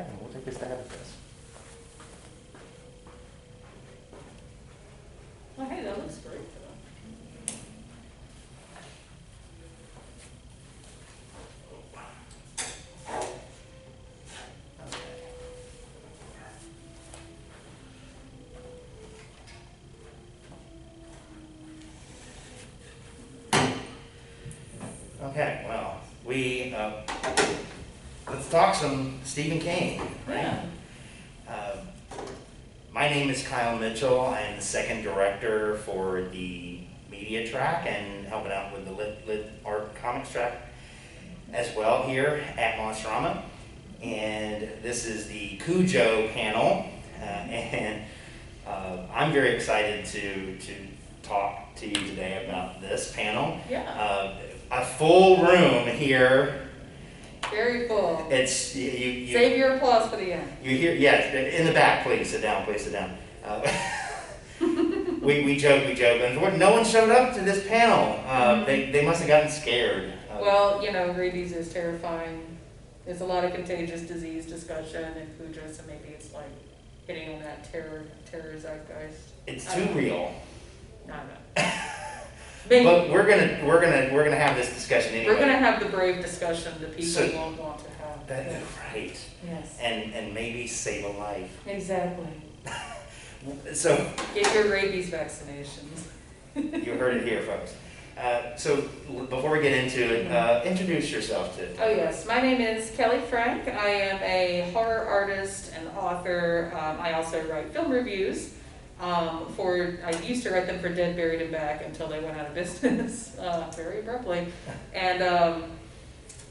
Okay, we'll take a stab at this. Oh, hey, that looks great, though. Okay, well, let's talk some Stephen King, right? Yeah. My name is Kyle Mitchell. I am the second director for the media track and helping out with the lit art comics track as well here at Monsterama. And this is the Cujo panel, and I'm very excited to talk to you today about this panel. Yeah. A full room here. Very full. It's you. Save your applause for the end. You hear? Yes, in the back, please sit down. Please sit down. We joke, and no one showed up to this panel. They must have gotten scared. Well, you know, rabies is terrifying. There's a lot of contagious disease discussion in Cujo, so maybe it's like hitting on that terror zeitgeist. It's too real. No. But we're gonna have this discussion anyway. We're gonna have the brave discussion that people So, won't want to have. That's right. Yes. And maybe save a life. Exactly. So Get your rabies vaccinations. you heard it here, folks. So before we get into it, introduce yourself to. Oh yes, my name is Kelley Frank. I am a horror artist and author. I also write film reviews. I used to write them for Dead, Buried, and Back until they went out of business very abruptly. And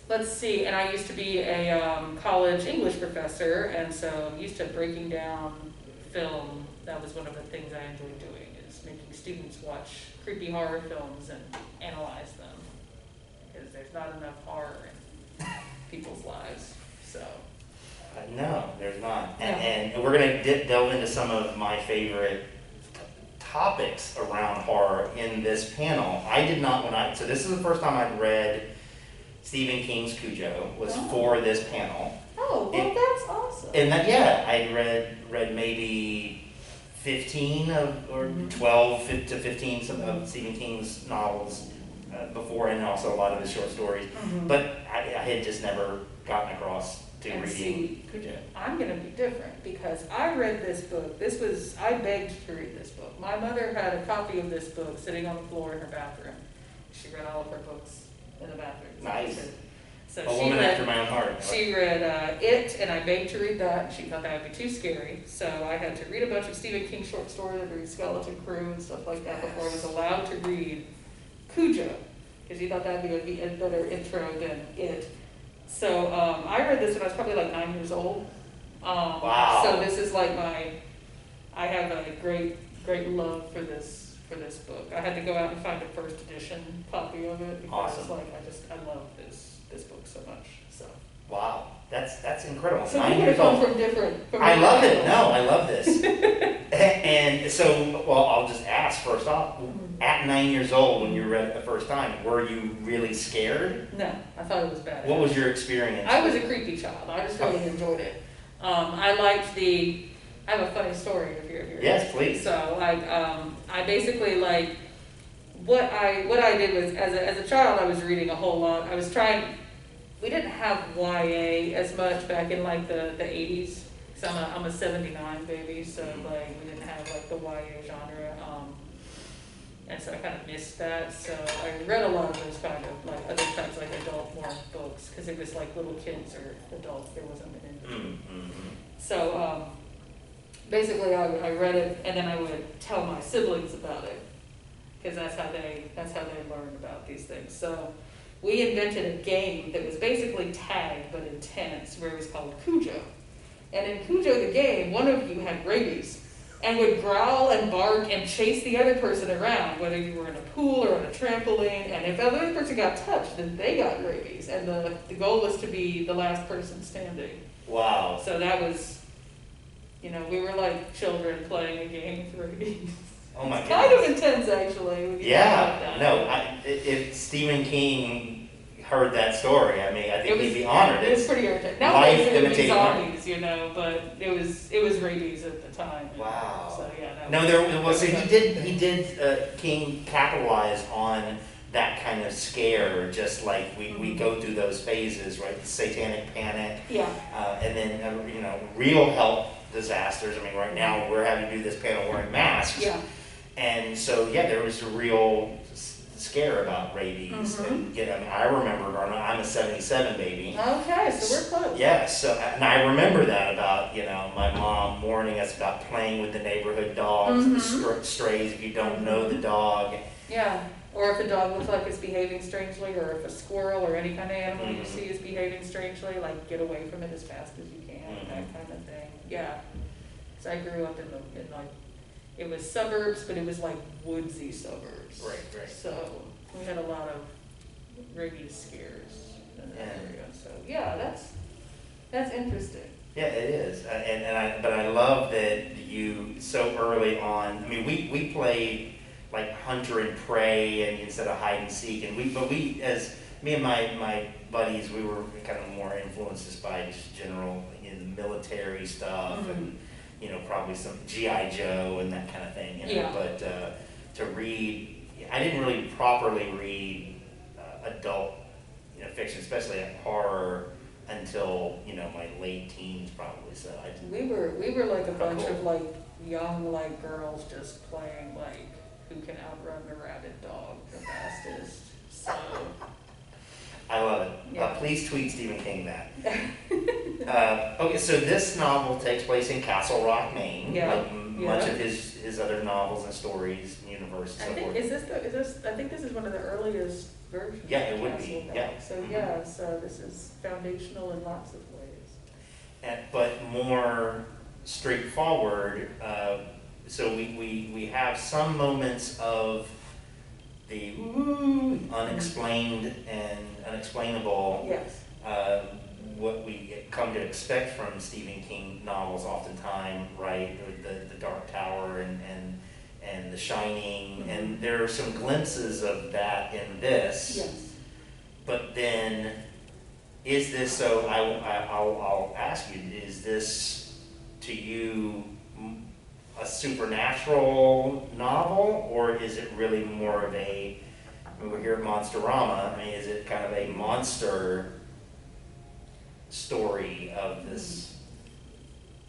let's see, and I used to be a college English professor, and so I'm used to breaking down film. That was one of the things I enjoyed doing, is making students watch creepy horror films and analyze them, because there's not enough horror in people's lives. So. No, there's not. Yeah. And we're going to delve into some of my favorite topics around horror in this panel. I did not, so this is the first time I've read Stephen King's Cujo, was for this panel. Oh, well, that's awesome. And that, yeah, I read maybe 15 or 12 to 15 of Stephen King's novels before, and also a lot of his short stories. But I had just never gotten across to reading Cujo. I'm going to be different, because I read this book. I begged to read this book. My mother had a copy of this book sitting on the floor in her bathroom. She read all of her books in the bathroom. Nice. So A woman after my own heart. She read It, and I begged to read that. She thought that would be too scary. So I had to read a bunch of Stephen King short stories, and read Skeleton Crew and stuff like that before I was allowed to read Cujo, because he thought that would be a better intro than It. So I read this when I was probably like 9 years old. Wow. So this is like I have a great love for this book. I had to go out and find a first edition copy of it, because Awesome. I love this book so much. So. Wow, that's incredible. So 9 we're years come old. from different. I love it. No, I love this. And so, well, I'll just ask first off. At 9 years old, when you read it the first time, were you really scared? No, I thought it was bad. What was your experience? I was a creepy child. I just really enjoyed it. I liked I have a funny story if you're here. Yes, please. So I basically like what I did was as a child I was reading a whole lot. We didn't have YA as much back in like the 80s. So I'm a 79 baby, so like we didn't have like the YA genre. And so I kind of missed that. So I read a lot of those kind of like other types like adult more books, because it was like little kids or adults. There wasn't an in between. So basically I read it, and then I would tell my siblings about it, because that's how they learned about these things. So we invented a game that was basically tag but intense, where it was called Cujo. And in Cujo the game, one of you had rabies and would growl and bark and chase the other person around, whether you were in a pool or on a trampoline. And if the other person got touched, then they got rabies. And the goal was to be the last person standing. Wow. So that was, we were like children playing a game with rabies. Oh my It's goodness. kind of intense, actually. Yeah. No. If Stephen King heard that story, I mean, I think he'd be honored. It was pretty irritating. Nowadays it would be zombies, you know, but it was rabies at the time. Wow. So yeah. No, so he did King capitalize on that kind of scare, just like we go through those phases, right? The satanic panic. Yeah. And then, you know, real health disasters. I mean, right now we're having to do this panel wearing masks. Yeah. And so, yeah, there was a real scare about rabies. And, you know, I mean, I remember, I'm a 77 baby. Okay, so we're close. Yes, and I remember that about, you know, my mom warning us about playing with the neighborhood dogs, the strays, if you don't know the dog. Yeah, or if a dog looks like it's behaving strangely, or if a squirrel or any kind of animal you see is behaving strangely, like get away from it as fast as you can, that kind of thing. Yeah, so I grew up in like, it was suburbs, but it was like woodsy suburbs. Right. So we had a lot of rabies scares in that area. So yeah, that's interesting. Yeah, it is, but I love that you so early on. I mean, we played like hunter and prey, and instead of hide and seek, and we as me and my buddies, we were kind of more influenced just by just general, you know, military stuff and, you know, probably some G.I. Joe and that kind of thing, you know. Yeah. But to read, I didn't really properly read adult, you know, fiction, especially like horror, until, you know, my late teens probably. So we were like a bunch of like young like girls just playing like who can outrun the rabid dog the fastest. So I love it. Yeah. Please tweet Stephen King that. Okay, so this novel takes place in Castle Rock, Maine, like much of his other novels and stories, universe, and so forth. I think this is one of the earliest versions. Yeah, it would be. Rock. Yeah. So so this is foundational in lots of ways. But more straightforward. So we have some moments of the unexplained and unexplainable. Yes. What we come to expect from Stephen King novels oftentimes, right? The Dark Tower and The Shining, and there are some glimpses of that in this. Yes. But then, is this, so I'll ask you, is this to you a supernatural novel, or is it really more of I mean, we're here at Monsterama, I mean, is it kind of a monster story of this?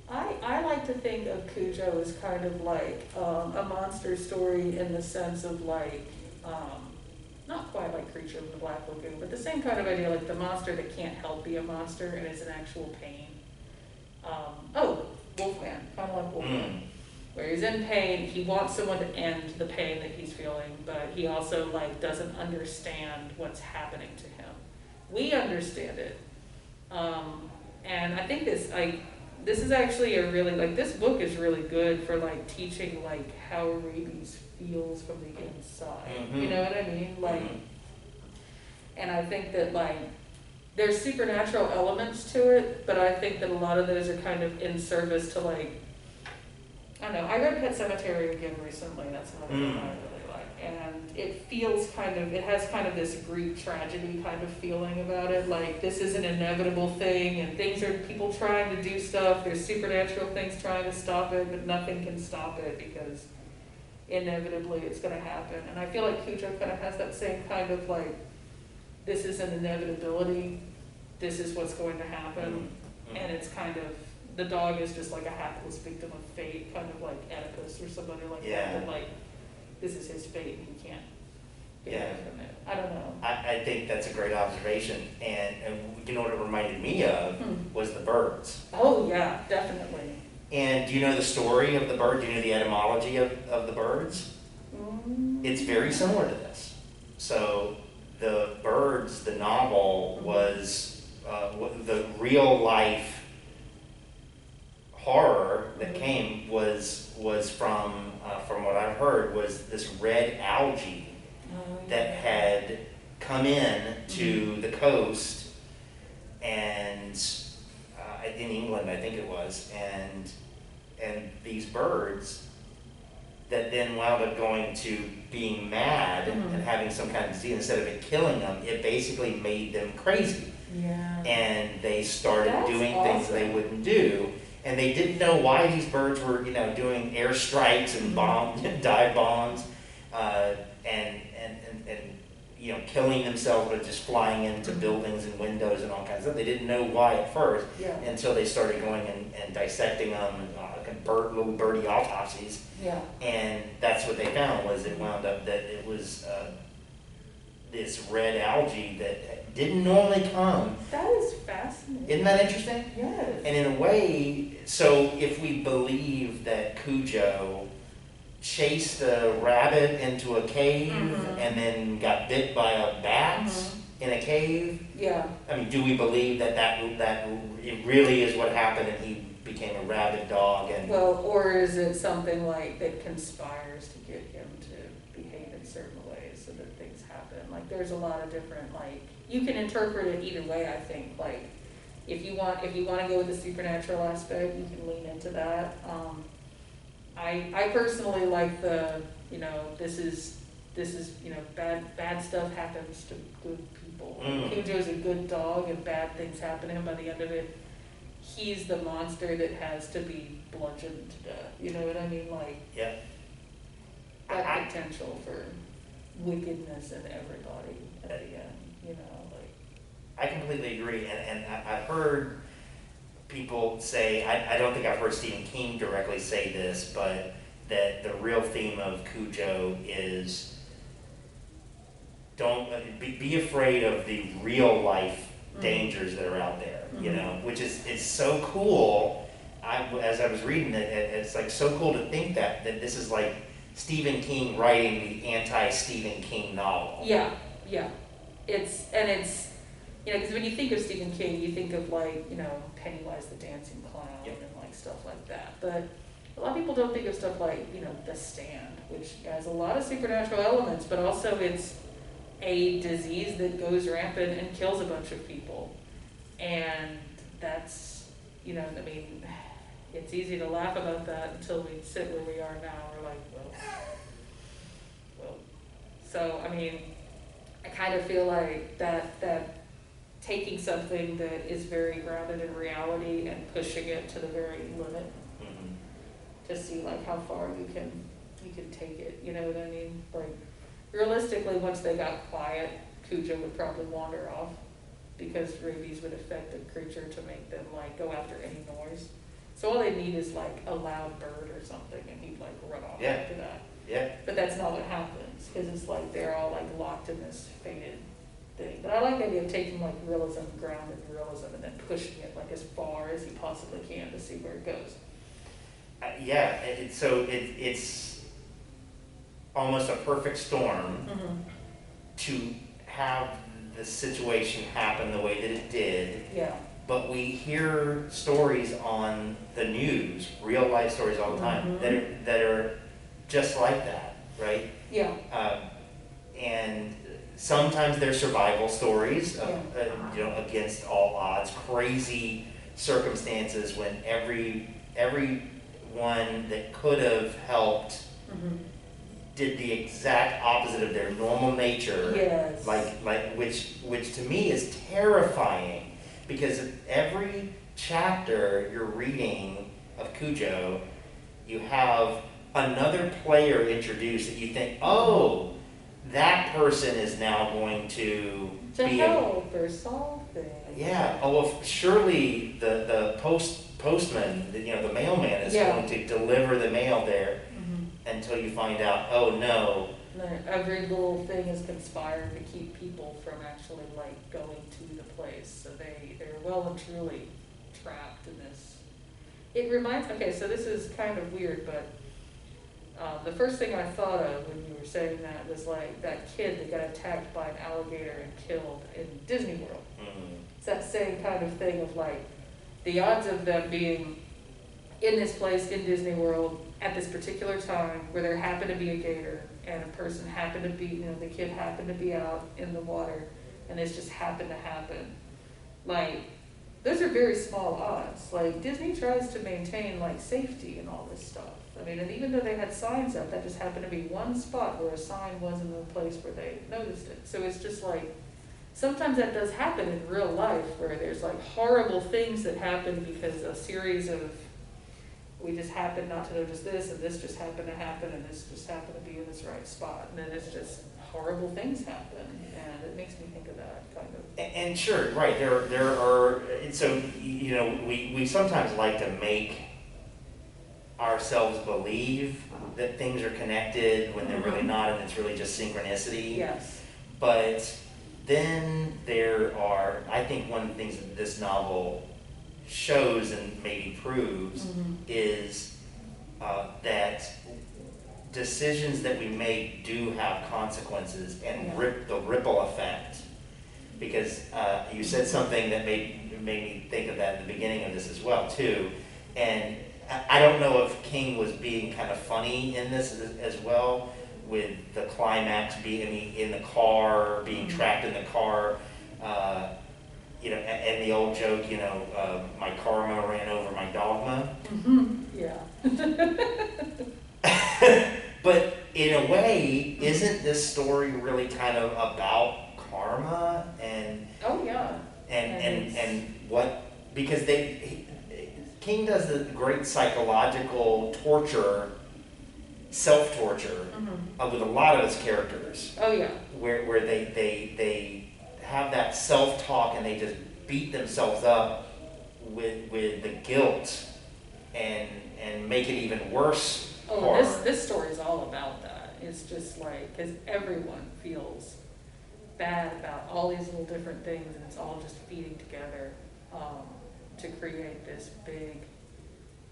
I like to think of Cujo as kind of like a monster story in the sense of like, not quite like Creature of the Black Lagoon, but the same kind of idea, like the monster that can't help be a monster and is an actual pain. Wolfman, kind of like Wolfman. Where he's in pain, he wants someone to end the pain that he's feeling, but he also like doesn't understand what's happening to him. We understand it. And I think this is actually a really, like, this book is really good for like teaching like how rabies feels from the inside. You know what I mean? Like, and I think that like there's supernatural elements to it, but I think that a lot of those are kind of in service to like, I don't know, I read Pet Sematary again recently, that's another one I really like, and it has kind of this Greek tragedy kind of feeling about it, like this is an inevitable thing, and people trying to do stuff, there's supernatural things trying to stop it, but nothing can stop it because inevitably it's going to happen. And I feel like Cujo kind of has that same kind of like, this is an inevitability, this is what's going to happen, and it's kind of, the dog is just like a hapless victim of fate, kind of like Oedipus or somebody like that, but like, this is his fate and he can't get away from it. I don't know. I think that's a great observation, and you know what it reminded me of was the birds. Oh yeah, definitely. And do you know the story of the bird? Do you know the etymology of the birds? It's very similar to this. So the birds, the novel, was the real life horror that came was from what I've heard, was this red algae that had come in to the coast, and in England I think it was, and these birds that then wound up going to being mad and having some kind of disease. Instead of it killing them, it basically made them crazy. Yeah. And they started That's doing awesome. things they wouldn't do. And they didn't know why these birds were, doing air strikes and dive bombs, and killing themselves by just flying into buildings and windows and all kinds of stuff. They didn't know why at first until they started going and dissecting them, little birdie autopsies. Yeah. And that's what they found, was it wound up that it was this red algae that didn't normally come. That is fascinating. Isn't that interesting? Yes. And in a way, so if we believe that Cujo chased a rabbit into a cave and then got bit by a bat in a cave, yeah. I mean, do we believe that it really is what happened and he became a rabid dog? And Well, or is it something like that conspires to get him to behave in certain ways so that things happen? Like, there's a lot of different, like, you can interpret it either way, I think. Like, if you want to go with the supernatural aspect, you can lean into that. I personally like the, this is bad stuff happens to good people. Cujo's a good dog and bad things happen to him. By the end of it, he's the monster that has to be bludgeoned to death. You know what I mean? Like, yeah. that potential for wickedness in everybody at the end. I completely agree, and I've heard people say, I don't think I've heard Stephen King directly say this, but that the real theme of Cujo is don't be afraid of the real life dangers that are out there, which is so cool. As I was reading it, it's like so cool to think that this is like Stephen King writing the anti-Stephen King novel. Yeah, yeah. It's because when you think of Stephen King, you think of like, Pennywise the Dancing Clown and like stuff like that. But a lot of people don't think of stuff like, The Stand, which has a lot of supernatural elements, but also it's a disease that goes rampant and kills a bunch of people. And that's, it's easy to laugh about that until we sit where we are now. We're like, well. So, I kind of feel like that taking something that is very grounded in reality and pushing it to the very limit to see like how far you can take it, you know what I mean? Like, realistically, once they got quiet, Cujo would probably wander off because rabies would affect the creature to make them like go after any noise. So all they need is like a loud bird or something and he'd like run off after that. Yeah. But that's not what happens, because it's like they're all like locked in this fated thing. But I like the idea of taking like realism, grounded realism, and then pushing it like as far as you possibly can to see where it goes. It's almost a perfect storm to have the situation happen the way that it did. Yeah. But we hear stories on the news, real life stories all the time, that are just like that, right? Yeah. And sometimes they're survival stories, against all odds, crazy circumstances when everyone that could have helped did the exact opposite of their normal nature. Yes. Which to me is terrifying, because every chapter you're reading of Cujo, you have another player introduced that you think, oh, that person is now going to be help or solve things. Yeah. Oh, well, surely the postman, the mailman is going to deliver the mail there, until you find out, oh no. Every little thing is conspired to keep people from actually like going to the place, so they're well and truly trapped in this. It reminds. Okay, so this is kind of weird, but the first thing I thought of when you were saying that was like that kid that got attacked by an alligator and killed in Disney World. It's that same kind of thing of like the odds of them being in this place in Disney World at this particular time where there happened to be a gator and a person happened to be, the kid happened to be out in the water and this just happened to happen. Like, those are very small odds. Like, Disney tries to maintain like safety and all this stuff. I mean, and even though they had signs up, that just happened to be one spot where a sign wasn't in the place where they noticed it. So it's just like, sometimes that does happen in real life, where there's like horrible things that happen because a series of, we just happened not to notice this, and this just happened to happen, and this just happened to be in this right spot, and then it's just horrible things happen, and it makes me think of that kind of. And sure, right, there are, so, you know, we sometimes like to make ourselves believe that things are connected when they're really not, and it's really just synchronicity. Yes. But then there are, I think one of the things that this novel shows and maybe proves is that decisions that we make do have consequences and the ripple effect. Because you said something that made me think of that at the beginning of this as well too. And I don't know if King was being kind of funny in this as well, with the climax being in the car, being trapped in the car, you know, and the old joke, you know, my karma ran over my dogma. Yeah. But in a way, isn't this story really kind of about karma and Oh yeah. and what, because King does the great psychological torture, self-torture with a lot of his characters. Oh yeah. Where they have that self-talk and they just beat themselves up with the guilt and make it even worse. Oh, this story is all about that. It's just like, because everyone feels bad about all these little different things, and it's all just feeding together to create this big,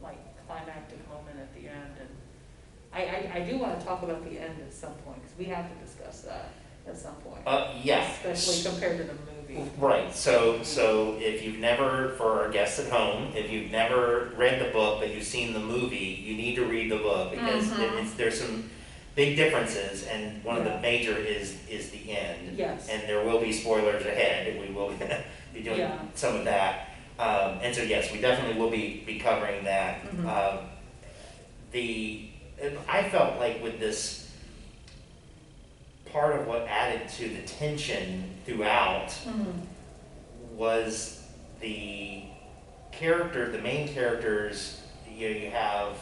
like, climactic moment at the end. And I do want to talk about the end at some point, because we have to discuss that at some point. Yeah. Especially compared to the movie. Right. So if you've never, for our guests at home, if you've never read the book but you've seen the movie, you need to read the book, because there's some big differences, and one of the major is the end. Yes. And there will be spoilers ahead, and we will be doing some of that. And so yes, we definitely will be covering that. I felt like with this, part of what added to the tension throughout was the main characters. You have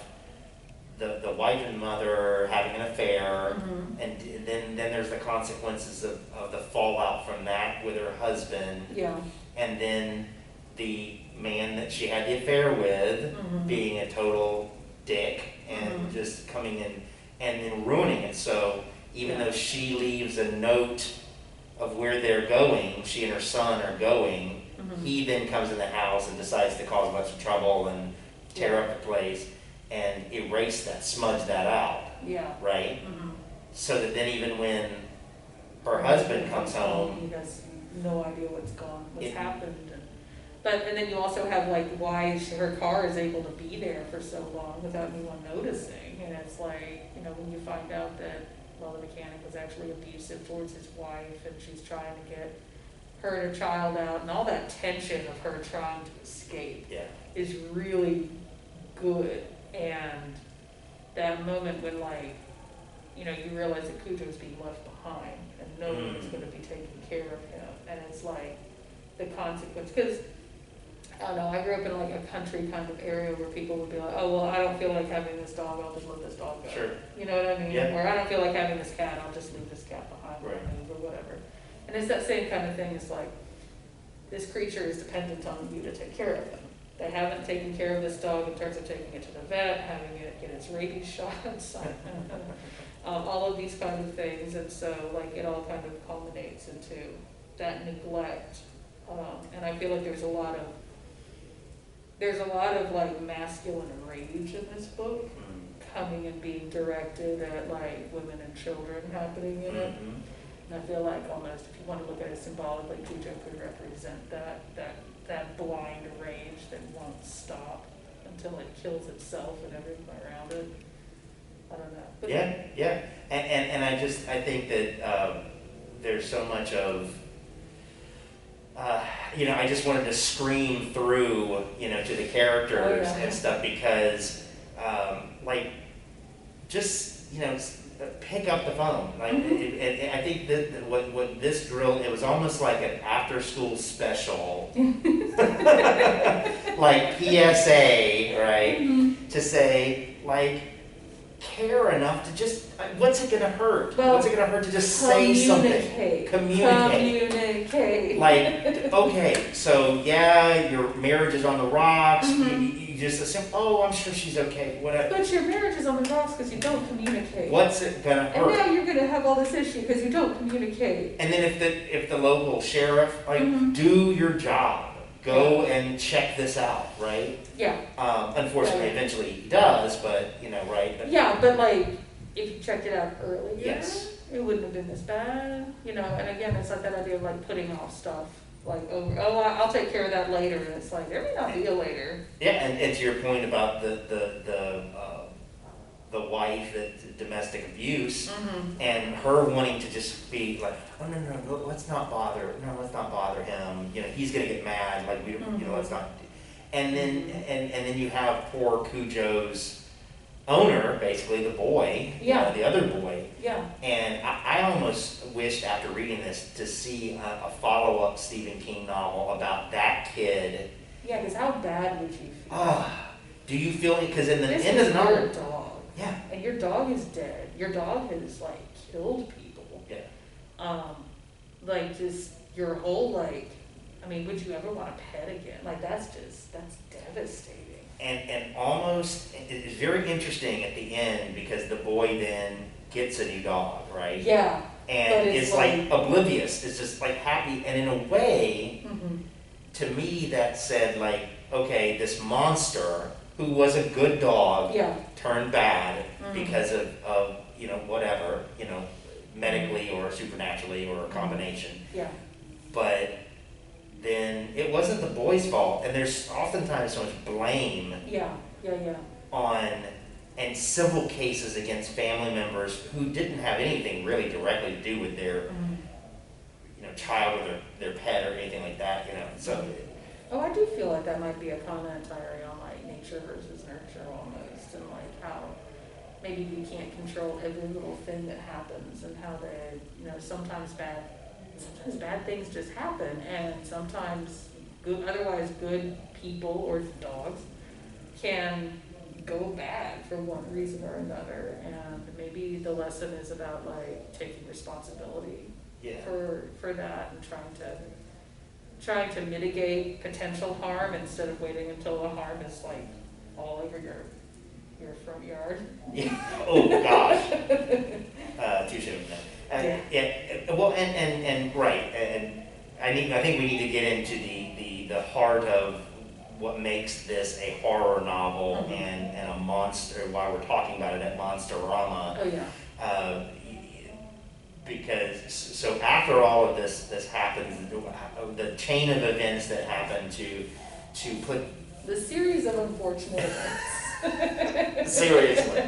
the wife and mother having an affair, and then there's the consequences of the fallout from that with her husband, and then the man that she had the affair with being a total dick and just coming in and then ruining it. So even though she leaves a note of where they're going, she and her son are going, he then comes in the house and decides to cause a bunch of trouble and tear up the place and erase that, smudge that out. Right? So that then even when her husband comes home, he has no idea what's happened. And then you also have like why her car is able to be there for so long without anyone noticing. And it's like, you know, when you find out that, well, the mechanic was actually abusive towards his wife, and she's trying to get her and her child out, and all that tension of her trying to escape is really good. And that moment when, like, you know, you realize that Cujo's being left behind and no one is going to be taking care of him, and it's like the consequence, because I don't know, I grew up in like a country kind of area where people would be like, oh, well, I don't feel like having this dog, I'll just let this dog go. Sure. You know what I mean? Or I don't feel like having this cat, I'll just leave this cat behind or move or whatever. And it's that same kind of thing. It's like, this creature is dependent on you to take care of him. They haven't taken care of this dog in terms of taking it to the vet, having it get its rabies shots, all of these kind of things. And so, like, it all kind of culminates into that neglect. And I feel like there's a lot of like masculine rage in this book coming and being directed at like women and children happening in it. And I feel like almost, if you want to look at it symbolically, Cujo could represent that blind rage that won't stop until it kills itself and everything around it. I don't know. But And I think that there's so much of, you know, I just wanted to scream through, you know, to the characters and stuff, because, like, just, pick up the phone. Like, I think that what this drill, it was almost like an after-school special, like PSA, right? Mm-hmm. To say, like, care enough to just, what's it gonna hurt? Well, what's it gonna hurt to just say something? Communicate. Like, okay, so yeah, your marriage is on the rocks. Mm-hmm. You just assume, oh, I'm sure she's okay, whatever. But your marriage is on the rocks because you don't communicate. What's it gonna hurt? And now you're gonna have all this issue because you don't communicate. And then if the local sheriff, like, mm-hmm. do your job. Go and check this out, right? Yeah. Unfortunately, eventually he does, but, right? But, yeah, but like, if you checked it out earlier, yes. It wouldn't have been this bad, and again, it's like that idea of like putting off stuff, like, I'll take care of that later, and it's like, there may not be a later. Yeah, and to your point about the wife, that domestic abuse, mm-hmm. and her wanting to just be like, oh no, let's not bother him. He's gonna get mad. Like mm-hmm. Let's not. And then and then you have poor Cujo's owner, basically the boy, yeah, the other boy. Yeah. And I almost wished after reading this to see a follow-up Stephen King novel about that kid. Yeah, because how bad would you feel? Do you feel it? Because in the end of the novel. Dog. Yeah. And your dog is dead. Your dog has like killed people. Yeah. Like just your whole would you ever want a pet again? Like that's devastating. And almost it's very interesting at the end because the boy then gets a new dog, right? Yeah. And it's like oblivious. It's just like happy, and in a way, mm-hmm. to me that said like, okay, this monster who was a good dog, turned bad mm-hmm. because of whatever, medically or supernaturally or a combination. Yeah. But then it wasn't the boy's fault, and there's oftentimes so much blame. Yeah. On and civil cases against family members who didn't have anything really directly to do with their, mm-hmm. Child or their pet or anything like that. So. Oh, I do feel like that might be a commentary on like nature versus nurture almost, and like how maybe we can't control every little thing that happens, and how they, sometimes bad things just happen, and sometimes otherwise good people or dogs can go bad for one reason or another, and maybe the lesson is about like taking responsibility for that and trying to mitigate potential harm instead of waiting until the harm is like all over your front yard. Yeah. Oh gosh. Too soon. Well, and right, and I think we need to get into the heart of what makes this a horror novel mm-hmm. and a monster. Why we're talking about it at Monsterama. Oh yeah. Because so after all of this happens, the chain of events that happen to put the series of unfortunate events. Seriously.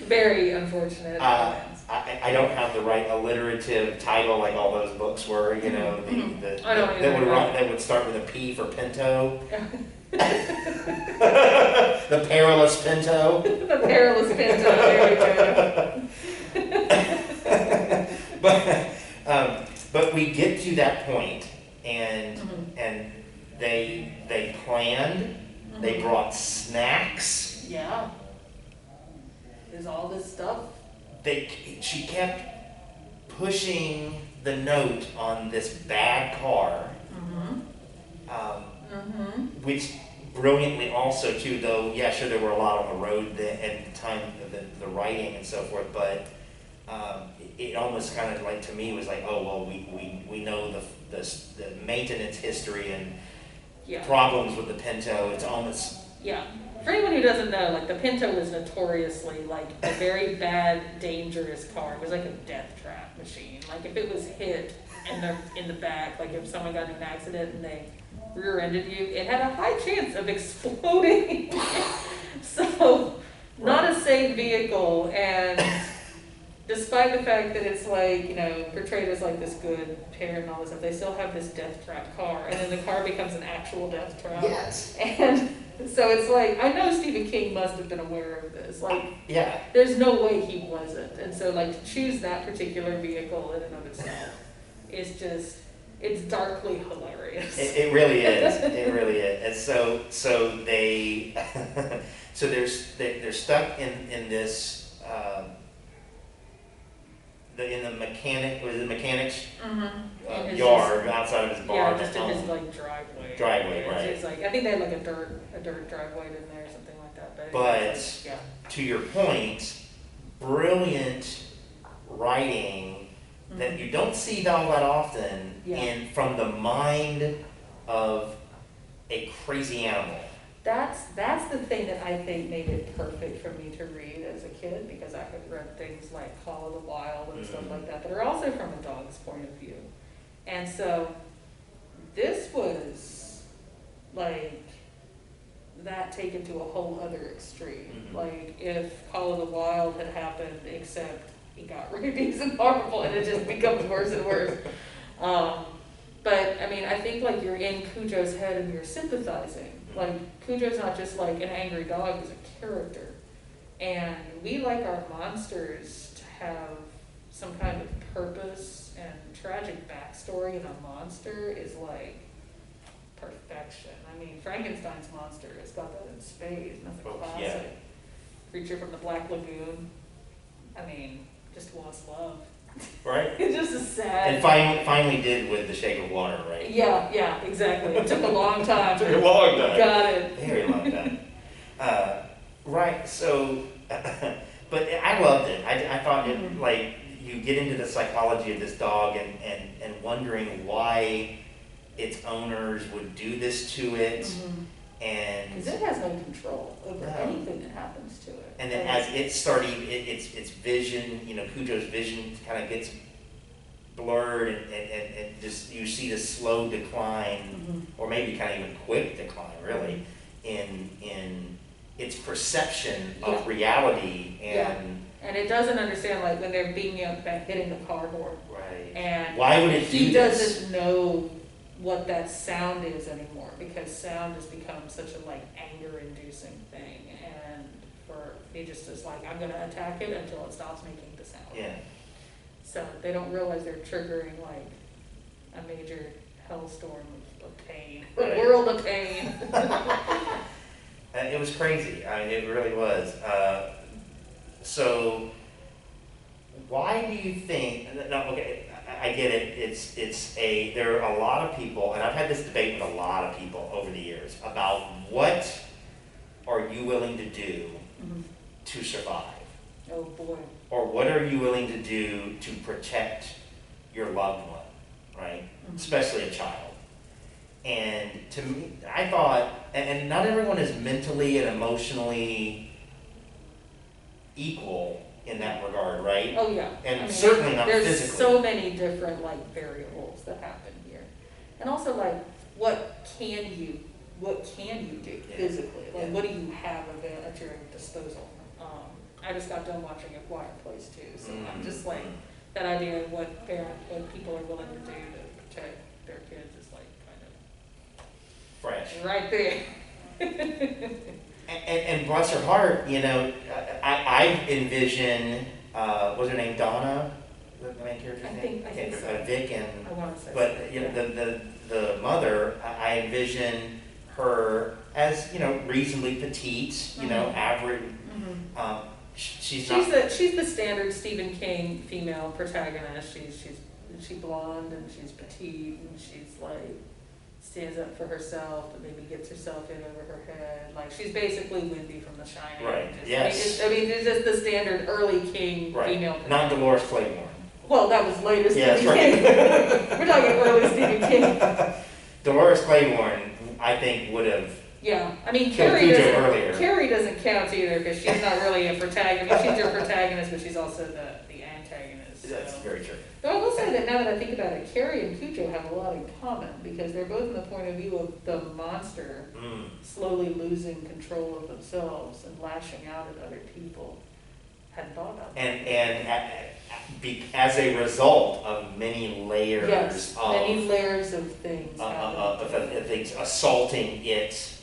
Very unfortunate events. I don't have the right alliterative title like all those books were, mm-hmm. that would start with a P for Pinto. The Perilous Pinto. The Perilous Pinto, there we go. But we get to that point, and mm-hmm. and they planned, mm-hmm. they brought snacks. Yeah. There's all this stuff. She kept pushing the note on this bad car, mm-hmm. Mm-hmm. Which brilliantly also too, though, yeah, sure there were a lot on the road at the time of the writing and so forth, but it almost kind of like, to me, was like, oh, well, we know the maintenance history and problems with the Pinto. It's almost... Yeah. For anyone who doesn't know, like, the Pinto was notoriously, like, a very bad, dangerous car. It was like a death trap machine. Like, if it was hit in the back, like if someone got in an accident and they rear-ended you, it had a high chance of exploding. So, not a safe vehicle, and despite the fact that it's like, portrayed as like this good parent and all this stuff, they still have this death trap car, and then the car becomes an actual death trap. Yes. And So it's like, I know Stephen King must have been aware of this, like, Yeah. there's no way he wasn't. And so like to choose that particular vehicle in and of itself is just, it's darkly hilarious. It really is. It really is. And so they so they're stuck in this in the mechanic's yard outside of his barn. Yeah, just in his like driveway. Driveway, right. It's like, I think they had like a dirt driveway in there or something like that. But yeah. To your point, brilliant writing that you don't see all that often from the mind of a crazy animal. That's the thing that I think made it perfect for me to read as a kid, because I had read things like Call of the Wild and stuff like that are also from a dog's point of view. And so this was like that taken to a whole other extreme. Like if Call of the Wild had happened, except he got rabies and horrible, and it just becomes worse and worse. But I mean, I think like you're in Cujo's head and you're sympathizing. Like Cujo's not just like an angry dog, he's a character. And we like our monsters to have some kind of purpose, and tragic backstory in a monster is like perfection. I mean, Frankenstein's monster has got that in spades, and that's a classic. Yeah. Creature from the Black Lagoon. I mean, just wants love. Right? It's just a sad. And finally did with The Shape of Water, right? Yeah, exactly. It took a long time. Took a long time. Got it. Very long time. Right, so, but I loved it. I thought it, like, you get into the psychology of this dog and wondering why its owners would do this to it. And because it has no control over anything that happens to it. And then as it started, its vision, Cujo's vision kind of gets blurred, and just you see the slow decline, or maybe kind of even quick decline, really, in its perception of reality. And it doesn't understand, like, when they're beating up back, hitting the cardboard. Right. And why would it do he this? doesn't know what that sound is anymore, because sound has become such a like anger-inducing thing, and he just is like, I'm gonna attack it until it stops making the sound. Yeah. So they don't realize they're triggering like a major hellstorm of pain, a world of pain. It was crazy. I mean, it really was. So, why do you think? No, okay. I get it. There are a lot of people, and I've had this debate with a lot of people over the years about what are you willing to do to survive? Oh boy. Or what are you willing to do to protect your loved one, right? Especially a child. And to me, I thought, and not everyone is mentally and emotionally equal in that regard, right? Oh yeah. And I mean, certainly not there's physically. There's so many different like variables that happen here, and also like what can you do physically? Like what do you have at your disposal? I just got done watching A Quiet Place too, so I'm just like that idea of what people are willing to do to protect their kids is like kind of fresh right there. And bless her heart, I envision, was her name Donna? The main character's name? I think so. Vic and, I want to say but so. the mother, I envision her as reasonably petite, average. She's the standard Stephen King female protagonist. She's blonde and she's petite and she's like stands up for herself, but maybe gets herself in over her head. Like she's basically Wendy from The Shining. Right. Yes. It's just the standard early King female protagonist. Not Dolores Claiborne. Well, that was later Stephen King. We're talking early Stephen King. Dolores Claiborne, I think, would have. Yeah, I mean, Carrie doesn't count either, because she's not really a protagonist. She's your protagonist, but she's also the antagonist. So. That's very true. Though I will say that now that I think about it, Carrie and Cujo have a lot in common, because they're both in the point of view of the monster slowly losing control of themselves and lashing out at other people. Hadn't thought about that. And as a result of many layers many layers of things. Of things assaulting it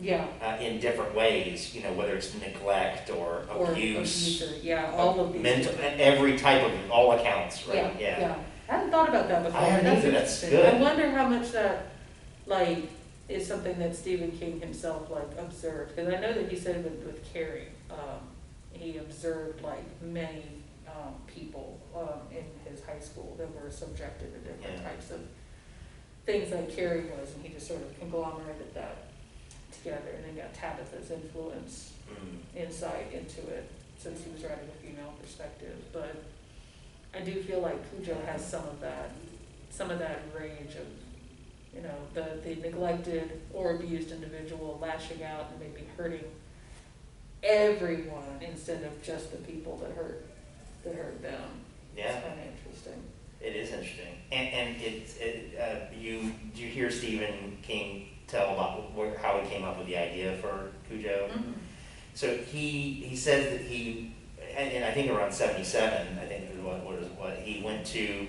Yeah. In different ways, whether it's neglect or abuse. Yeah, all of these. Mental, every type of, all accounts, right? Yeah. I hadn't thought about that before. I hadn't either, that's good. I wonder how much that, like, is something that Stephen King himself, like, observed. Because I know that he said with Carrie, he observed, like, many people in his high school that were subjected to different types of things like Carrie was, and he just sort of conglomerated that together, and then got Tabitha's influence insight into it, since he was writing a female perspective. But I do feel like Cujo has some of that rage of, the neglected or abused individual lashing out and maybe hurting everyone instead of just the people that hurt them. Yeah. It's kind of interesting. It is interesting. And did you hear Stephen King tell about how he came up with the idea for Cujo? Mm-hmm. So he says that and I think around 77, I think is what he went to,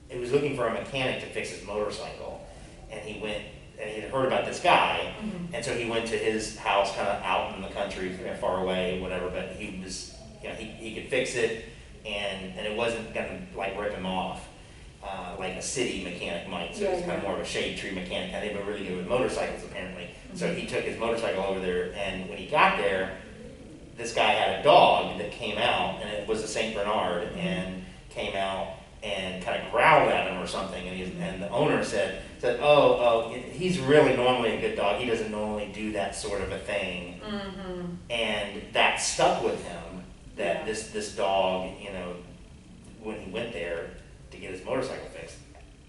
he was looking for a mechanic to fix his motorcycle, and he went, and he had heard about this guy, and so he went to his house kind of out in the country, far away, whatever, but he was, he could fix it, and it wasn't gonna like rip him off, like a city mechanic might, so it's kind of more of a shade tree mechanic, and they've been really good with motorcycles apparently. So he took his motorcycle over there, and when he got there, this guy had a dog that came out, and it was a Saint Bernard, and came out and kind of growled at him or something, and the owner said, oh, he's really normally a good dog. He doesn't normally do that sort of a thing, and that stuck with him. That this dog, when he went there to get his motorcycle fixed,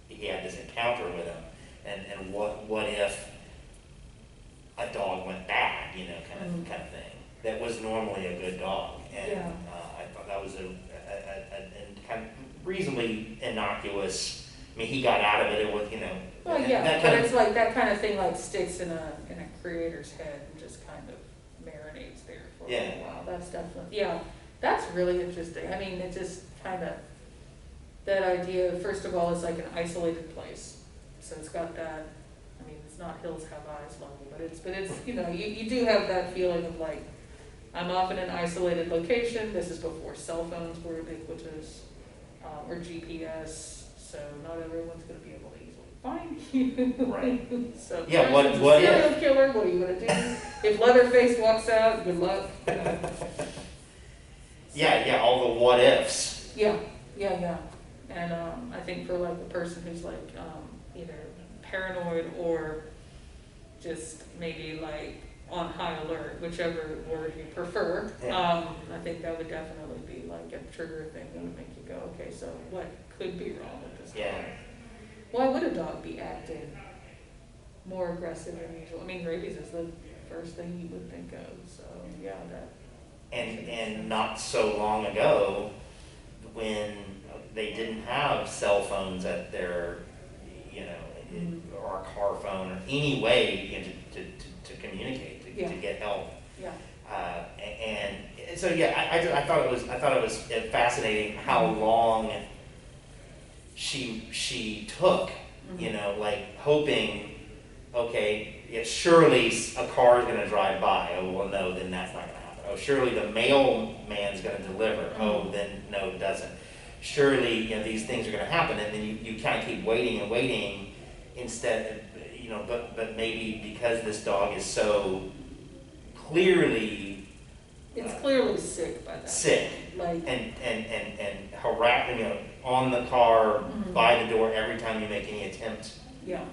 he had this encounter with him, and what if a dog went bad, kind of thing. That was normally a good dog, and I thought that was a kind of reasonably innocuous. I mean, he got out of it. It was, Well, yeah, but it's like that kind of thing, like sticks in a creator's head and just kind of marinates there for a little while. That's definitely that's really interesting. I mean, it just kind of that idea. First of all, it's like an isolated place, so it's got that. I mean, it's not Hills Have Eyes level, but it's you do have that feeling of like, I'm off in an isolated location. This is before cell phones were ubiquitous, or GPS, so not everyone's going to be able to easily find you. Right. So what serial killer, what are you going to do? If Leatherface walks out, good luck. All the what ifs. Yeah. And I think for like the person who's like either paranoid or just maybe like on high alert, whichever word you prefer, I think that would definitely be like a trigger thing that would make you go, okay, so what could be wrong with this dog? Why would a dog be acting more aggressive than usual? I mean, rabies is the first thing you would think of, so that. And not so long ago, when they didn't have cell phones at their, or a car phone or any way to communicate, to get help. Yeah. And so I thought it was fascinating how long she took, like hoping, okay, surely a car is going to drive by. Oh well, no, then that's not going to happen. Oh, surely the mailman's going to deliver. Oh, then no, it doesn't. Surely these things are going to happen, and then you kind of keep waiting and waiting instead. But maybe because this dog is so clearly, it's clearly sick by that. Sick, like and harassing, on the car, by the door every time you make any attempt. Yeah,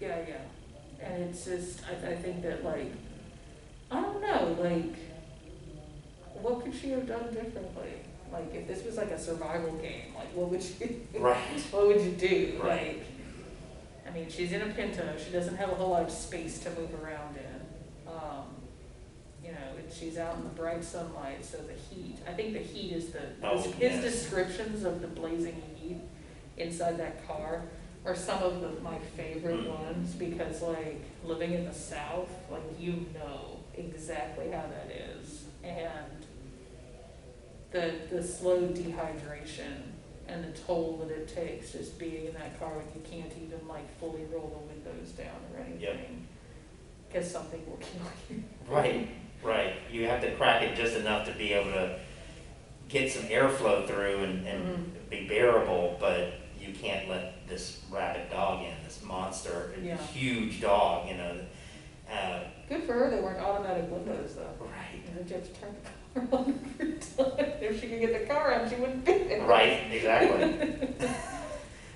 and it's just I think that like I don't know, like what could she have done differently? Like if this was like a survival game, like what would you what would you do? Right. Like I mean, she's in a Pinto. She doesn't have a whole lot of space to move around in. She's out in the bright sunlight, so the heat. I think the heat is his descriptions of the blazing heat inside that car are some of my favorite ones, because like living in the South, like exactly how that is, and the slow dehydration and the toll that it takes just being in that car when you can't even like fully roll the windows down or anything. because something will kill you. Right, right. You have to crack it just enough to be able to get some airflow through and be bearable, but you can't let this rabid dog in, this monster, Yeah. huge dog, you know. Good for her, they weren't automatic windows though. Right. You know, you have to turn the car on every time. If she could get the car out, she wouldn't be there. Right, exactly.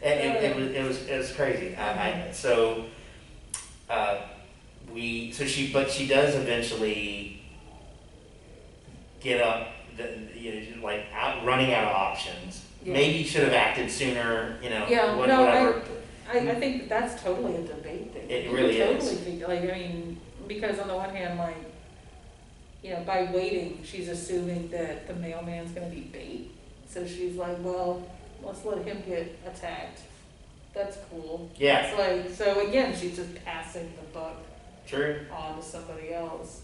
And it was crazy. But she does eventually get up, like running out of options. Yeah. Maybe should have acted sooner, you know. Yeah, whatever. I think that's totally a debate thing. It really is. Totally think, like, I mean, because on the one hand, like, you know, by waiting, she's assuming that the mailman's gonna be bait. So she's like, well, let's let him get attacked. That's cool. Yeah. It's like, so again, she's just passing the buck True. on to somebody else.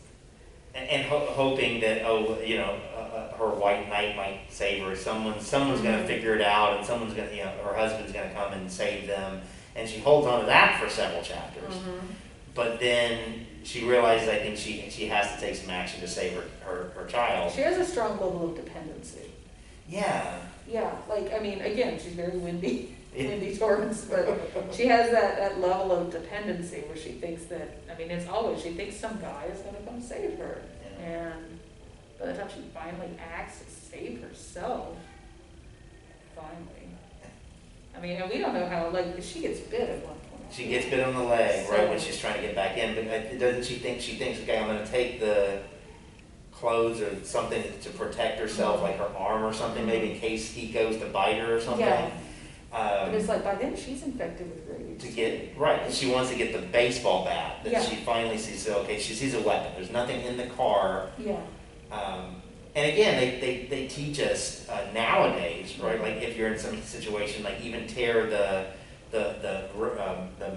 And hoping that, her white knight might save her. Someone's gonna figure it out, and someone's gonna, her husband's gonna come and save them. And she holds on to that for several chapters. But then she realizes, I think she has to take some action to save her child. She has a strong level of dependency. Yeah. Yeah, like, I mean, again, she's very windy towards, but she has that level of dependency where she thinks that, I mean, she thinks some guy is gonna come save her. Yeah. And by the time she finally acts to save herself, finally. I mean, and we don't know how, like, she gets bit at one point. She gets bit on the leg, So- right, when she's trying to get back in, but doesn't she thinks, okay, I'm gonna take the clothes or something to protect herself, like her arm or something, maybe in case he goes to bite her or something. Yeah. But it's like, by then, she's infected with rabies. Right, she wants to get the baseball bat, that Yeah. she finally sees, okay, she sees a weapon, there's nothing in the car. Yeah. And again, they teach us nowadays, right, like if you're in some situation, like even tear the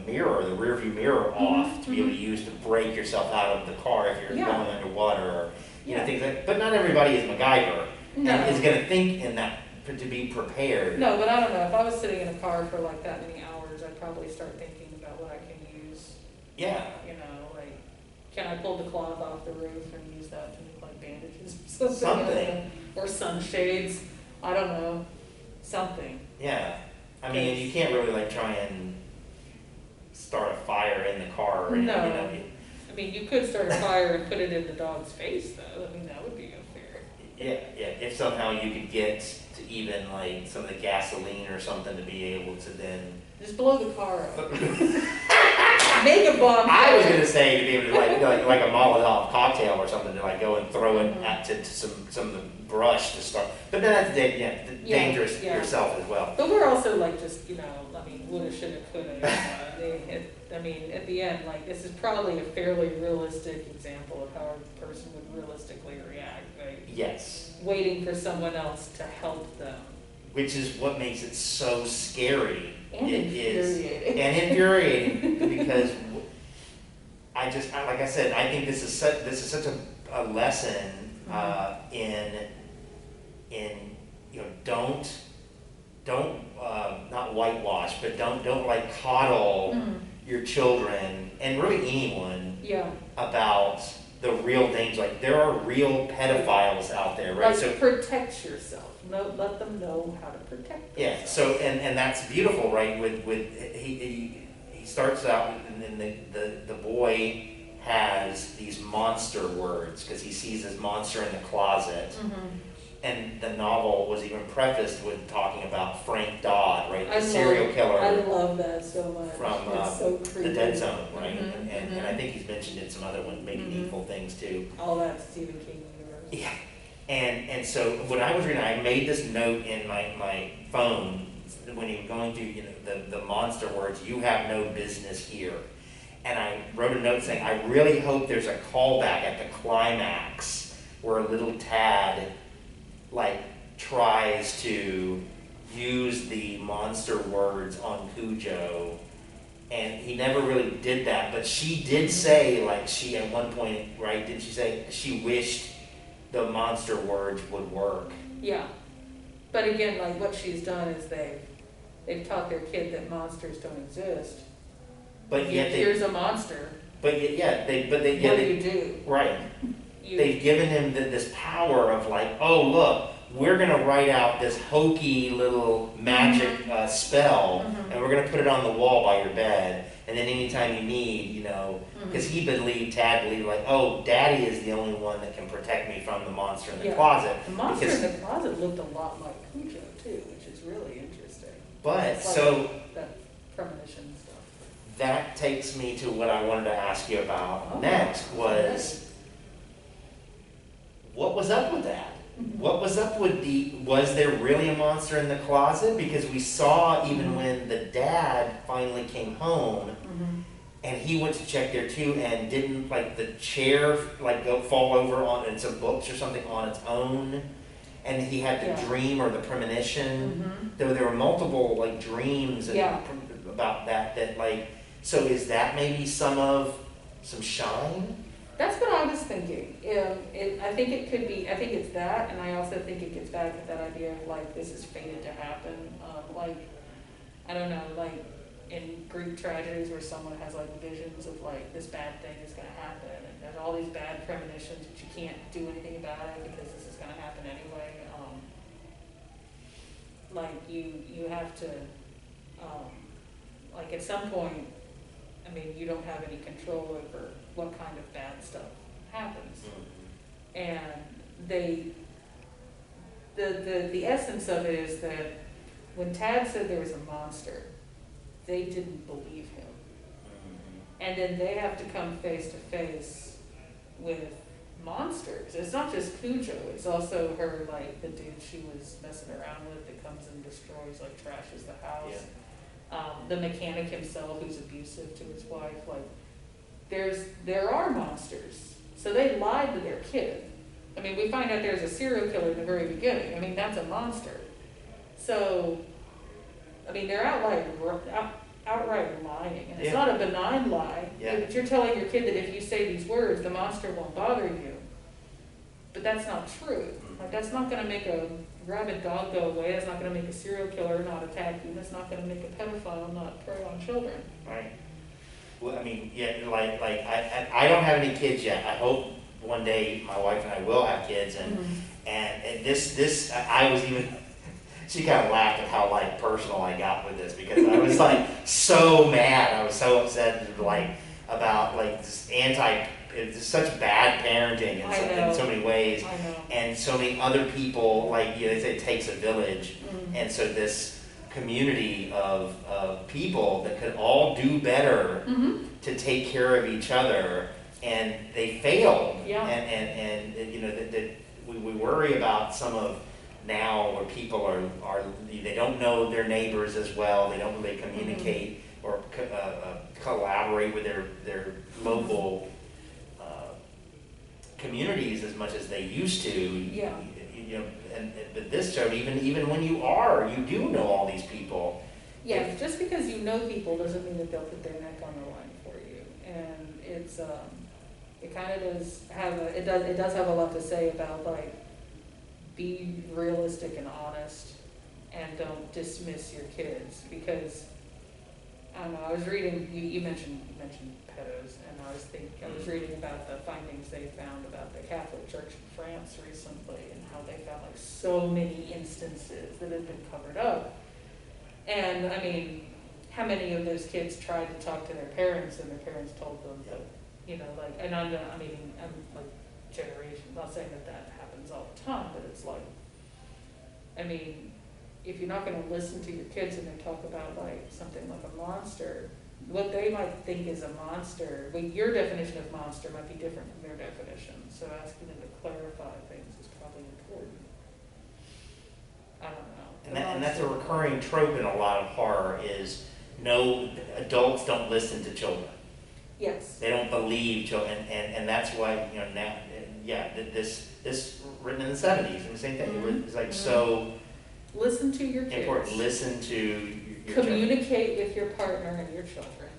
mirror, the rear view mirror off to be able to use to break yourself out of the car if you're Yeah. going underwater, or, Yeah. things like, but not everybody is MacGyver, No. and is gonna think in that, to be prepared. No, but I don't know, if I was sitting in a car for like that many hours, I'd probably start thinking about what I can use. Yeah. You know, like, can I pull the cloth off the roof and use that to make like bandages or something? Something. Or sunshades, I don't know, something. Yeah, I mean, you can't really like try and start a fire in the car or anything, No. I mean, you could start a fire and put it in the dog's face though, I mean, that would be unfair. Yeah, if somehow you could get to even like some of the gasoline or something to be able to then. Just blow the car up. Make a bomb. I was gonna say to be able to like a Molotov cocktail or something to like go and throw it to some of the brush to start, but then that's dangerous yourself as well. But we're also like just, I mean, woulda, shoulda, coulda. I mean, at the end, like, this is probably a fairly realistic example of how a person would realistically react, right? Yes. Waiting for someone else to help them. Which is what makes it so scary. And infuriating. And infuriating because like I said, I think this is such a lesson in don't not whitewash, but don't like coddle your children and really anyone about the real things. Like there are real pedophiles out there, right? Like, so protect yourself. No, let them know how to protect themselves. Yeah. So and that's beautiful, right? With he starts out and then the boy has these monster words because he sees this monster in the closet. And the novel was even prefaced with talking about Frank Dodd, right, the serial killer. I love that so much. From so creepy. The Dead Zone, right? And I think he's mentioned in some other one, maybe Needful Things too. All that Stephen King universe. Yeah. And so when I was reading, I made this note in my phone when he was going through the monster words, "You have no business here." And I wrote a note saying, I really hope there's a callback at the climax where a little Tad like tries to use the monster words on Cujo, and he never really did that, but she did say, like, she at one point, right, didn't she say she wished the monster words would work? Yeah, but again, like, what she's done is they've taught their kid that monsters don't exist. But yet here's a monster. What do you do? right. They've given him this power of like, oh look, we're gonna write out this hokey little magic spell, and we're gonna put it on the wall by your bed, and then anytime you need, you know, because Tad believed like, oh, Daddy is the only one that can protect me from the monster in the closet. The monster in the closet looked a lot like Cujo too, which is really interesting. But that premonition stuff. That takes me to what I wanted to ask you about next was. What was up with that? What was up with was there really a monster in the closet? Because we saw even when the dad finally came home, and he went to check there too, and didn't like the chair like go fall over on some books or something on its own, and he had the dream or the premonition. There were multiple like dreams about that like, so is that maybe some shine? That's what I was thinking. I think it could be, I think it's that, and I also think it gets back at that idea of like, this is fated to happen. Like, I don't know, like in Greek tragedies where someone has like visions of like, this bad thing is gonna happen, and there's all these bad premonitions, but you can't do anything about it because this is gonna happen anyway. Like you have to, like at some point, I mean, you don't have any control over what kind of bad stuff happens. And the essence of it is that when Tad said there was a monster, they didn't believe him. And then they have to come face to face with monsters. It's not just Cujo, it's also her, like the dude she was messing around with that comes and destroys, like trashes the house. The mechanic himself who's abusive to his wife, like there are monsters. So they lied to their kid. I mean, we find out there's a serial killer in the very beginning. I mean, that's a monster. So, I mean, they're outright lying. And it's not a benign lie. But you're telling your kid that if you say these words, the monster won't bother you. But that's not true. Like, that's not going to make a rabid dog go away. That's not going to make a serial killer not attack you. That's not going to make a pedophile not prey on children. Right. Well, I mean, I don't have any kids yet. I hope one day my wife and I will have kids, and this I was even. She kind of laughed at how like personal I got with this because I was like so mad. I was so upset like about like this it's such bad parenting in so many ways, and so many other people like they say it takes a village, and so this community of people that could all do better to take care of each other, and they failed, and that we worry about some of now where people are they don't know their neighbors as well, they don't really communicate or collaborate with their local communities as much as they used to. But this showed even when you do know all these people. Yeah, just because you know people doesn't mean that they'll put their neck on the line for you. And it's it kind of does have it does have a lot to say about like be realistic and honest and don't dismiss your kids, because I don't know, I was reading you mentioned pedos, and I was reading about the findings they found about the Catholic Church in France recently, and how they found like so many instances that had been covered up. And I mean, how many of those kids tried to talk to their parents, and their parents told them that, and I'm like generation, not saying that happens all the time, but it's like, I mean, if you're not going to listen to your kids and they talk about like something like a monster, what they might think is a monster, your definition of monster might be different from their definition. So asking them to clarify things is probably important. I don't know. And that's a recurring trope in a lot of horror is no, adults don't listen to children. Yes. They don't believe children, and that's why now, this written in the 70s, and the same thing. It's like so. Listen to your kids. Important. Listen to your communicate with your partner and your children.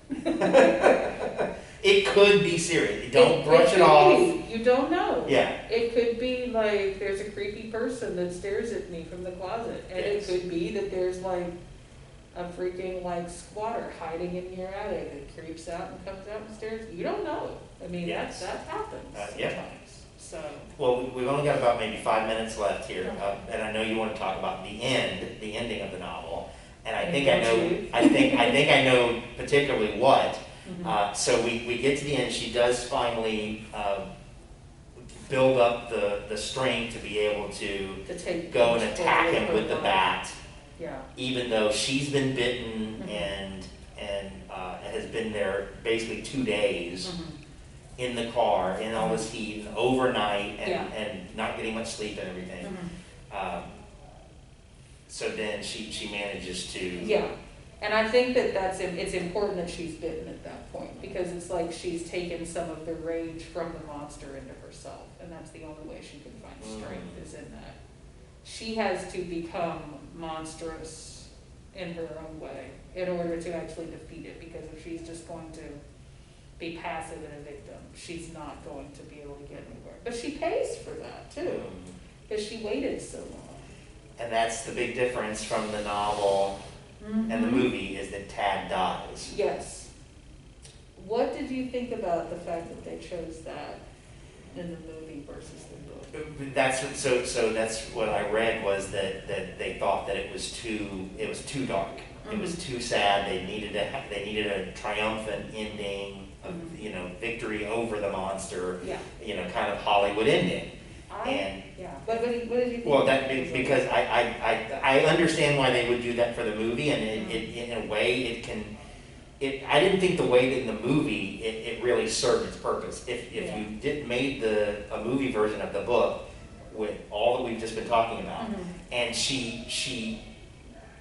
It could be serious. Don't brush it off. You don't know. Yeah. It could be like there's a creepy person that stares at me from the closet, and it could be that there's like a freaking like squatter hiding in your attic that creeps out and comes out and stares. You don't know. I mean, Yes. that happens Yeah. sometimes. So. Well, we've only got about maybe 5 minutes left here, and I know you want to talk about the ending of the novel. And I think I know, I think I know particularly what. So we get to the end. She does finally build up the strength to be able to go and attack him with the bat. Yeah. Even though she's been bitten and has been there basically 2 days in the car in all this heat and overnight and not getting much sleep and everything. So then she manages to. Yeah. And I think that it's important that she's bitten at that point, because it's like she's taken some of the rage from the monster into herself, and that's the only way she can find strength is in that. She has to become monstrous in her own way in order to actually defeat it, because if she's just going to be passive and a victim, she's not going to be able to get anywhere. But she pays for that too, because she waited so long. And that's the big difference from the novel and the movie, is that Tad dies. Yes. What did you think about the fact that they chose that in the movie versus the book? That's what, so that's what I read, was that they thought that it was too dark. It was too sad. They needed a triumphant ending of victory over the monster. Yeah. Kind of Hollywood ending. What did you think? Well, because I understand why they would do that for the movie, and it in a way it can. I didn't think the way that in the movie it really served its purpose. If you made a movie version of the book with all that we've just been talking about, and she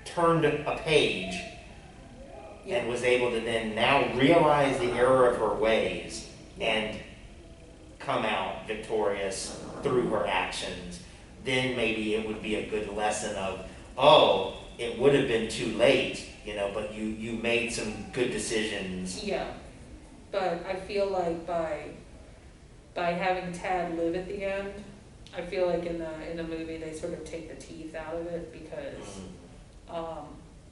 turned a page and was able to then now realize the error of her ways and come out victorious through her actions, then maybe it would be a good lesson of, it would have been too late, but you made some good decisions. Yeah, but I feel like by having Tad live at the end, I feel like in the movie they sort of take the teeth out of it, because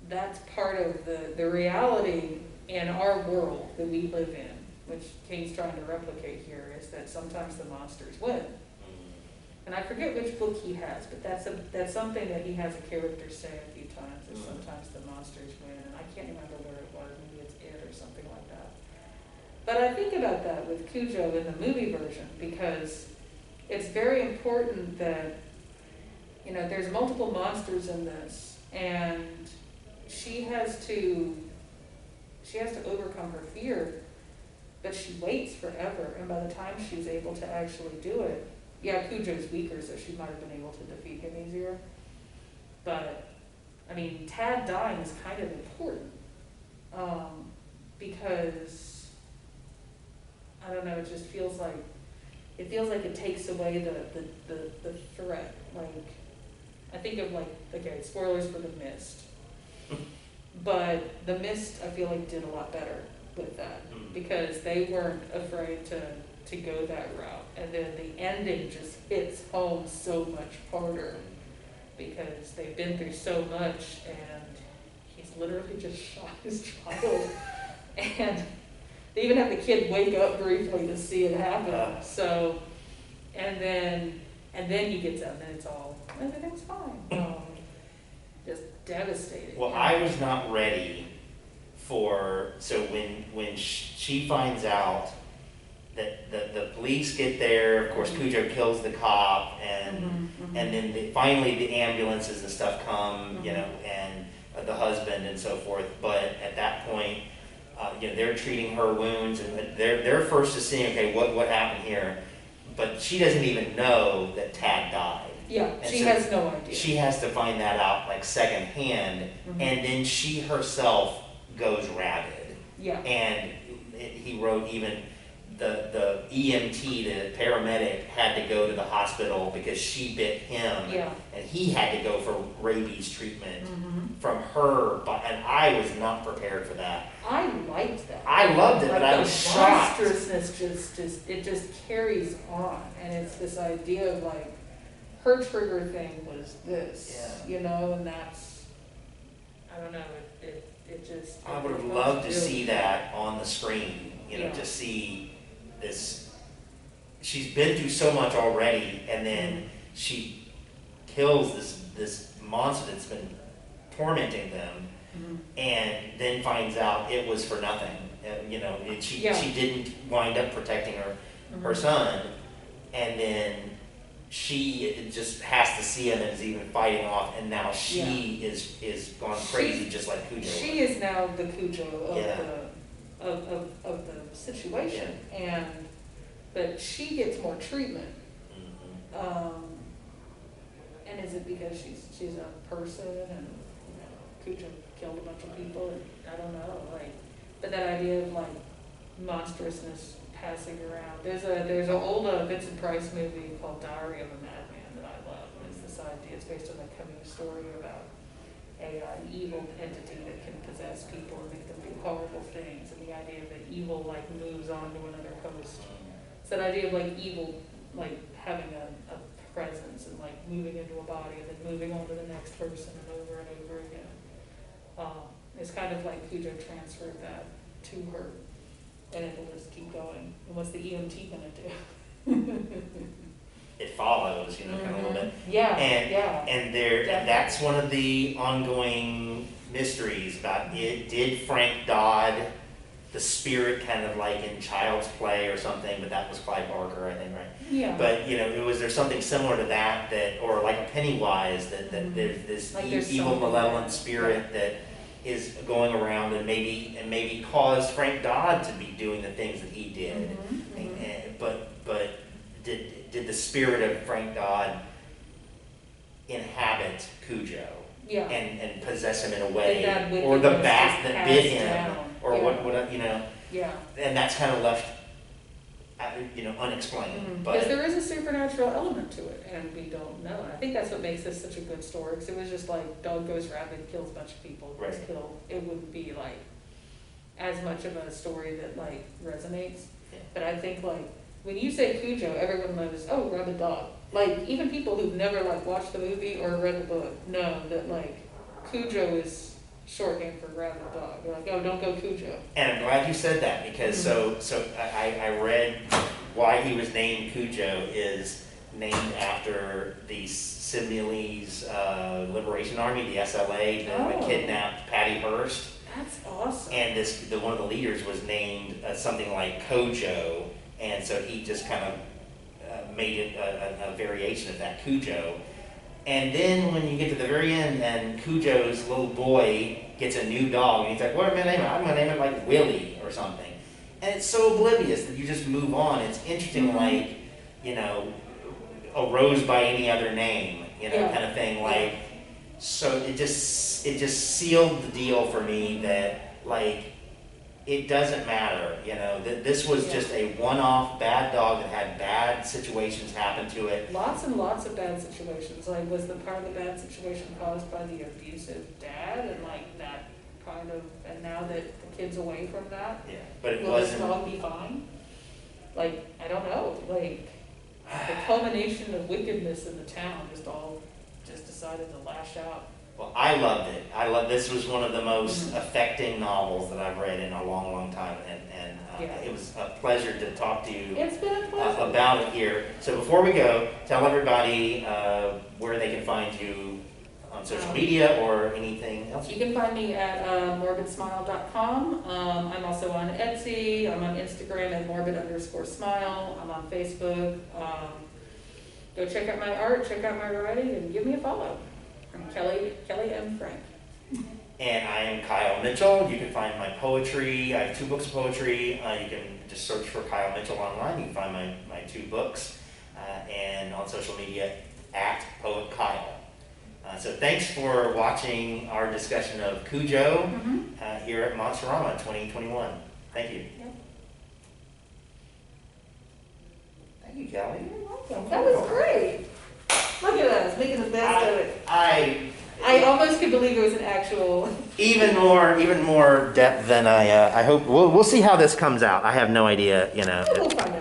that's part of the reality in our world that we live in, which Kane's trying to replicate here, is that sometimes the monsters win. And I forget which book he has, but that's something that he has a character say a few times, is sometimes the monsters win, and I can't remember where it was, maybe it's It or something like that. But I think about that with Cujo in the movie version, because it's very important that, there's multiple monsters in this, and she has to overcome her fear, but she waits forever, and by the time she's able to actually do it, Cujo's weaker, so she might have been able to defeat him easier. But, Tad dying is kind of important. Because, I don't know, it just feels like it takes away the threat. Like, I think of spoilers for The Mist. But The Mist, I feel like, did a lot better with that, because they weren't afraid to go that route, and then the ending just hits home so much harder, because they've been through so much, and he's literally just shot his child, and they even have the kid wake up briefly to see it happen. So, and then he gets out, and then everything's fine. Just devastating. Well, I was not ready so when she finds out that the police get there, of course Cujo kills the cop, and then finally the ambulances and stuff come, and the husband and so forth. But at that point, they're treating her wounds, and they're first to see, okay, what happened here. But she doesn't even know that Tad died. Yeah, she has no idea. She has to find that out secondhand, and then she herself goes rabid. Yeah. And he wrote even the EMT, the paramedic, had to go to the hospital because she bit him. Yeah. And he had to go for rabies treatment from her, and I was not prepared for that. I liked that. I loved it, but I was shocked. The monstrousness just carries on, and it's this idea of her trigger thing was this, and that's, I don't know, it just. I would have loved to see that on the screen, Yeah. to see this. She's been through so much already, and then she kills this monster that's been tormenting them, and then finds out it was for nothing. She didn't wind up protecting her son, and then she just has to see him and is even fighting off, and now she is gone crazy, just like Cujo. She is now the Cujo of the situation, but she gets more treatment. And is it because she's a person and Cujo killed a bunch of people? And I don't know, but that idea of monstrousness passing around. There's an old Vincent Price movie called Diary of a Madman that I love. And it's this idea. It's based on a Camus story about an evil entity that can possess people and make them do horrible things. And the idea that evil moves on to another host. It's that idea of evil having a presence and moving into a body and then moving on to the next person and over again. It's kind of like Cujo transferred that to her, and it'll just keep going. And what's the EMT gonna do? It follows, kind of a little bit. Yeah, And that's one of the ongoing mysteries about it. Did Frank Dodd, the spirit, kind of in Child's Play or something? But that was Clive Barker, I think, right? Yeah. But was there something similar to that, or like a Pennywise, that there's this evil, malevolent spirit that is going around and maybe caused Frank Dodd to be doing the things that he did. But did the spirit of Frank Dodd inhabit Cujo? Yeah. And possess him in a way, that or the bat that bit him, down. or what Yeah. And that's kind of left, unexplained. But Because there is a supernatural element to it, and we don't know. And I think that's what makes this such a good story. Because it was just dog goes rabid, kills a bunch of people, gets Right. killed. It wouldn't be as much of a story that resonates. Yeah. But I think when you say Cujo, everyone knows, oh, Rabid Dog. Even people who've never watched the movie or read the book know that Cujo is shorthand for Rabid Dog. They're oh, don't go Cujo. And I'm glad you said that, because so I read why he was named Cujo is named after the Symbionese Liberation Army, the SLA, that kidnapped Patty Hearst. That's awesome. And one of the leaders was named something like Kojo, and so he just kind of made it a variation of that, Cujo. And then when you get to the very end and Cujo's little boy gets a new dog, and he's like, what am I naming it? I'm going to name it Willie or something. And it's so oblivious that you just move on. It's interesting, a rose by any other name, kind of thing. So it just sealed the deal for me that, it doesn't matter, that this was just a one-off bad dog that had bad situations happen to it. Lots and lots of bad situations. Was the part of the bad situation caused by the abusive dad, and that kind of, and now that the kid's away from that, yeah, but it will wasn't. this dog be fine? I don't know. The culmination of wickedness in the town just decided to lash out. Well, I loved it. This was one of the most affecting novels that I've read in a long, long time, and it was a pleasure to talk to you It's been a pleasure. About it here. So before we go, tell everybody where they can find you on social media or anything else. You can find me at morbidsmile.com. I'm also on Etsy. I'm on Instagram at morbid_smile. I'm on Facebook. Go check out my art, check out my writing, and give me a follow. I'm Kelley M. Frank. And I am Kyle Mitchell. You can find my poetry. I have 2 books of poetry. You can just search for Kyle Mitchell online. You can find my 2 books. And on social media at Poet Kyle. So thanks for watching our discussion of Cujo here at Monsterama 2021. Thank you. Yep. Thank you, Kelley. You're welcome. That was great. Look at us, making the best of it. I almost could believe it was an actual. Even more depth than I hope. We'll see how this comes out. I have no idea, We'll find out.